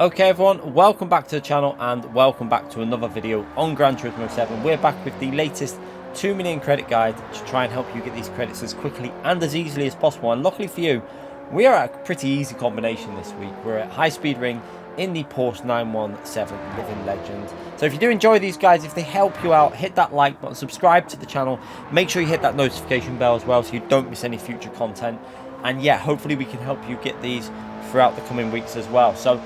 Okay everyone, welcome back to the channel and welcome back to another video on Gran Turismo 7. We're back with the latest 2 million credit guide to try and help you get these credits as quickly and as easily as possible. And luckily for you, we are at a pretty easy combination this week. We're at high speed ring in the Porsche 917 Living Legend. So if you do enjoy these guys, if they help you out, hit that like button, subscribe to the channel, make sure you hit that notification bell as well so you don't miss any future content. And yeah, hopefully we can help you get these throughout the coming weeks as well. So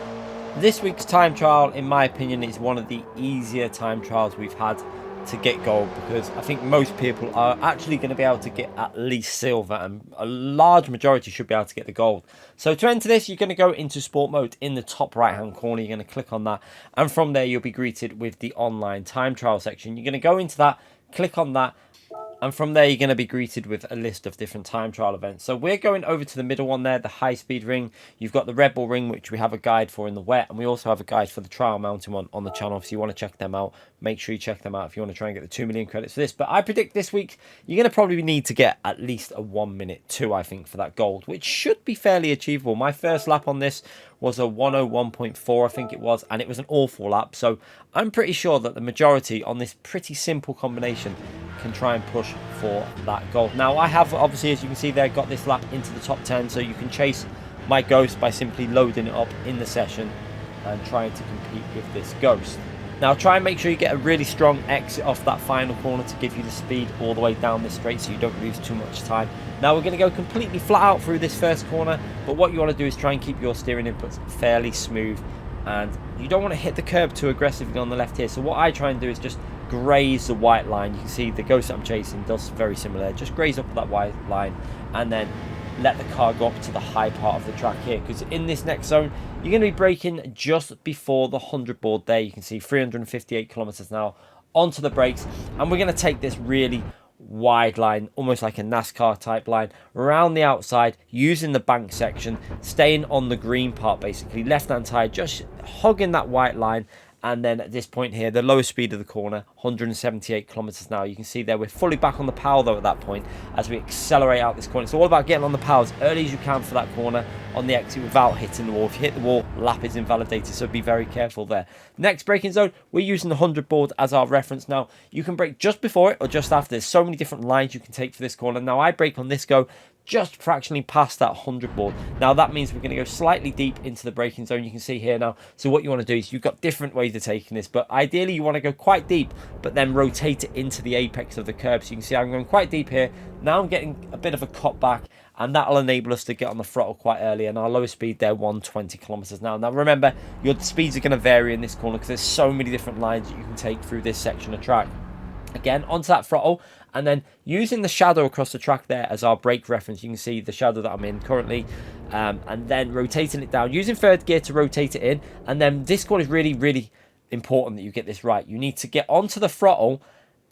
this week's time trial, in my opinion, is one of the easier time trials we've had to get gold, because I think most people are actually going to be able to get at least silver, and a large majority should be able to get the gold. So to enter this, you're going to go into sport mode in the top right hand corner. You're going to click on that, and from there you'll be greeted with the online time trial section. You're going to go into that, click on that, and from there, you're going to be greeted with a list of different time trial events. So we're going over to the middle one there, the high speed ring. You've got the Red Bull ring, which we have a guide for in the wet. And we also have a guide for the trial mounting one on the channel. If you want to check them out, make sure you check them out if you want to try and get the 2 million credits for this. But I predict this week, you're going to probably need to get at least a 1 minute 2, I think, for that gold, which should be fairly achievable. My first lap on this was a 101.4, I think it was, and it was an awful lap. So I'm pretty sure that the majority on this pretty simple combination can try and push for that gold. Now I have, obviously, as you can see there, got this lap into the top 10, so you can chase my ghost by simply loading it up in the session and trying to compete with this ghost. Now try and make sure you get a really strong exit off that final corner to give you the speed all the way down this straight so you don't lose too much time. Now we're going to go completely flat out through this first corner, but what you want to do is try and keep your steering inputs fairly smooth, and you don't want to hit the curb too aggressively on the left here. So what I try and do is just graze the white line. You can see the ghost that I'm chasing does very similar. Just graze up that white line and then let the car go up to the high part of the track here, because in this next zone you're going to be braking just before the 100 board there. You can see 358 kilometers an hour onto the brakes, and we're going to take this really wide line, almost like a NASCAR type line, around the outside using the bank section, staying on the green part, basically left hand side, just hugging that white line. And then at this point here, the lowest speed of the corner, 178 kilometers an hour. You can see there we're fully back on the power though at that point as we accelerate out this corner. It's all about getting on the power as early as you can for that corner on the exit without hitting the wall. If you hit the wall, lap is invalidated, so be very careful there. Next braking zone, we're using the 100 board as our reference. Now you can brake just before it or just after. There's so many different lines you can take for this corner. Now I brake on this go just fractionally past that 100 board. Now that means we're going to go slightly deep into the braking zone. You can see here now. So what you want to do is, you've got different ways of taking this, but ideally you want to go quite deep, but then rotate it into the apex of the curb. So you can see I'm going quite deep here. Now I'm getting a bit of a cut back, and that'll enable us to get on the throttle quite early. And our lowest speed there, 120 kilometers an hour. Now remember, your speeds are going to vary in this corner because there's so many different lines that you can take through this section of track. Again, onto that throttle, and then using the shadow across the track there as our brake reference. You can see the shadow that I'm in currently, and then rotating it down, using third gear to rotate it in. And then this corner is really, really important that you get this right. You need to get onto the throttle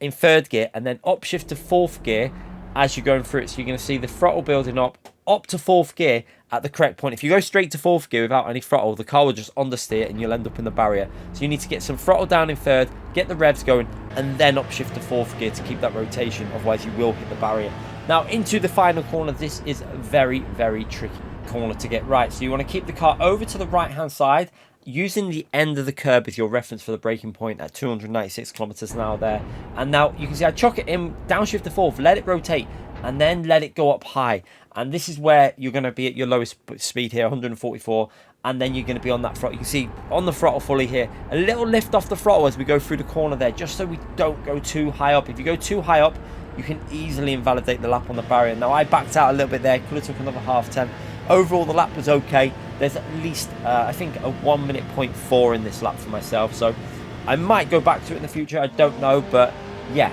in third gear and then upshift to fourth gear as you're going through it. So you're going to see the throttle building up to fourth gear at the correct point. If you go straight to fourth gear without any throttle, the car will just understeer and you'll end up in the barrier. So you need to get some throttle down in third, get the revs going, and then upshift to fourth gear to keep that rotation. Otherwise you will hit the barrier. Now into the final corner, this is a very, very tricky corner to get right. So you want to keep the car over to the right hand side, using the end of the curb as your reference for the braking point at 296 kilometers an hour there. And now you can see I chuck it in, downshift to fourth, let it rotate, and then let it go up high. And this is where you're going to be at your lowest speed here, 144, and then you're going to be on that throttle. You can see on the throttle fully here, a little lift off the throttle as we go through the corner there, just so we don't go too high up. If you go too high up, you can easily invalidate the lap on the barrier. Now I backed out a little bit there, could have took another half 10. Overall the lap was okay. There's at least I think a 1 minute 0.4 in this lap for myself, so I might go back to it in the future, I don't know. But yeah,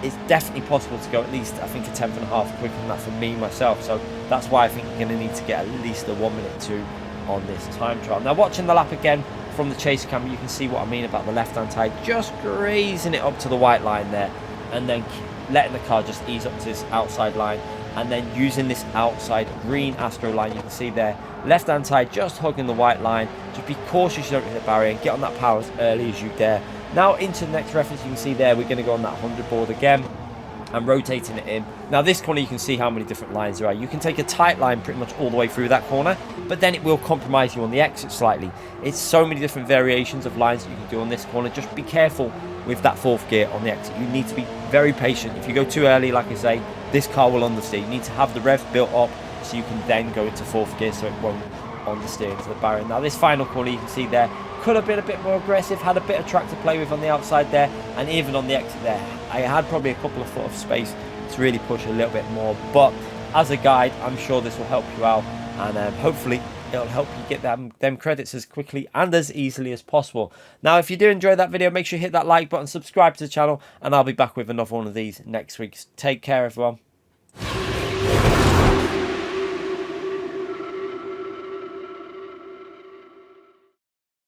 it's definitely possible to go at least, I think, a tenth and a half quicker than that for me myself. So that's why I think you're going to need to get at least a 1 minute 2 on this time trial. Now watching the lap again from the chase camera, you can see what I mean about the left hand side, just grazing it up to the white line there, and then letting the car just ease up to this outside line, and then using this outside green Astro line. You can see there, left hand side just hugging the white line. Just be cautious you don't hit the barrier and get on that power as early as you dare. Now into the next reference, you can see there we're going to go on that 100 board again, and rotating it in. Now this corner, you can see how many different lines there are. You can take a tight line pretty much all the way through that corner, but then it will compromise you on the exit slightly. It's so many different variations of lines that you can do on this corner. Just be careful with that fourth gear on the exit. You need to be very patient. If you go too early, like I say, this car will understeer. You need to have the rev built up so you can then go into fourth gear so it won't understeer into the barrier. Now this final corner, you can see there, could have been a bit more aggressive, had a bit of track to play with on the outside there, and even on the exit there, I had probably a couple of foot of space to really push a little bit more. But as a guide, I'm sure this will help you out, and hopefully it'll help you get them credits as quickly and as easily as possible. Now, if you do enjoy that video, make sure you hit that like button, subscribe to the channel, and I'll be back with another one of these next week. Take care, everyone.